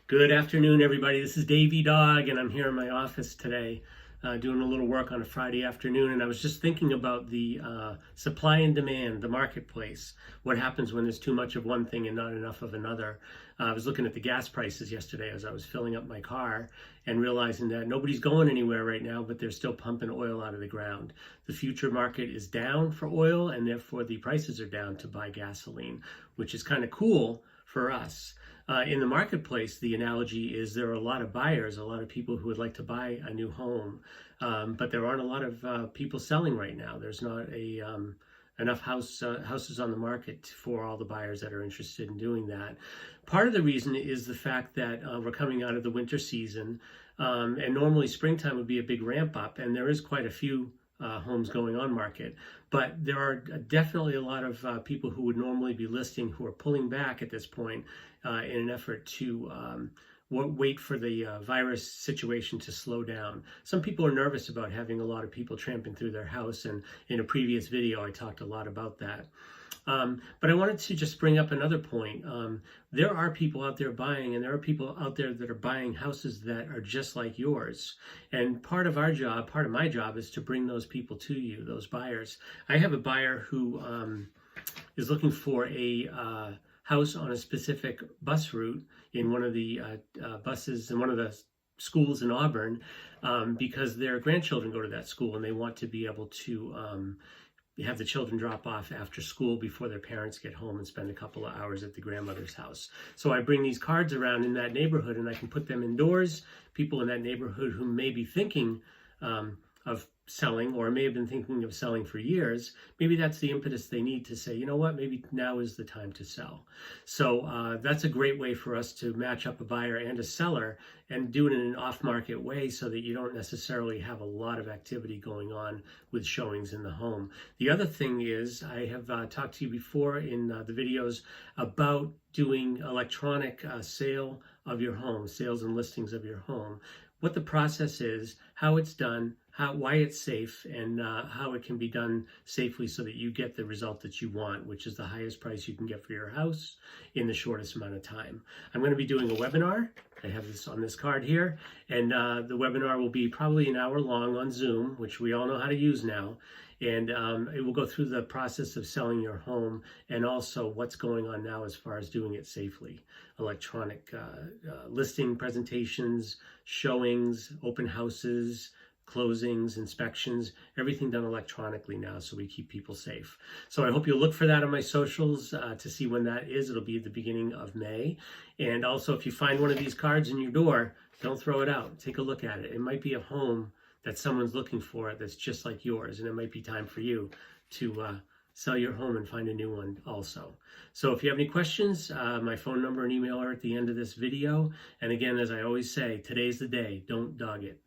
Good afternoon, everybody. This is Davey Dog, and I'm here in my office today doing a little work on a Friday afternoon. And I was just thinking about the supply and demand, the marketplace, what happens when there's too much of one thing and not enough of another. I was looking at the gas prices yesterday as I was filling up my car and realizing that nobody's going anywhere right now, but they're still pumping oil out of the ground. The future market is down for oil, and therefore the prices are down to buy gasoline, which is kind of cool for us. In the marketplace, the analogy is there are a lot of buyers, a lot of people who would like to buy a new home, but there aren't a lot of people selling right now. There's not enough houses on the market for all the buyers that are interested in doing that. Part of the reason is the fact that we're coming out of the winter season, and normally springtime would be a big ramp up, and there is quite a few homes going on market, but there are definitely a lot of people who would normally be listing who are pulling back at this point in an effort to wait for the virus situation to slow down. Some people are nervous about having a lot of people tramping through their house, and in a previous video I talked a lot about that. But I wanted to just bring up another point. There are people out there buying, and there are people out there that are buying houses that are just like yours. And part of my job is to bring those people to you, those buyers. I have a buyer who is looking for a house on a specific bus route in one of the buses in one of the schools in Auburn, because their grandchildren go to that school and they want to be able to have the children drop off after school before their parents get home and spend a couple of hours at the grandmother's house. So I bring these cards around in that neighborhood and I can put them indoors. People in that neighborhood who may be thinking of selling or may have been thinking of selling for years, maybe that's the impetus they need to say, you know what, maybe now is the time to sell. So that's a great way for us to match up a buyer and a seller and do it in an off-market way so that you don't necessarily have a lot of activity going on with showings in the home. The other thing is, I have talked to you before in the videos about doing electronic sale of your home, sales and listings of your home, what the process is, how it's done, why it's safe, and how it can be done safely so that you get the result that you want, which is the highest price you can get for your house in the shortest amount of time. I'm going to be doing a webinar. I have this on this card here, and the webinar will be probably an hour long on Zoom, which we all know how to use now. And it will go through the process of selling your home and also what's going on now as far as doing it safely. Electronic listing presentations, showings, open houses, closings, inspections, everything done electronically now so we keep people safe. So I hope you'll look for that on my socials to see when that is. It'll be at the beginning of May. And also, if you find one of these cards in your door, don't throw it out. Take a look at it. It might be a home that someone's looking for that's just like yours, and it might be time for you to sell your home and find a new one also. So if you have any questions, my phone number and email are at the end of this video. And again, as I always say, today's the day. Don't dog it.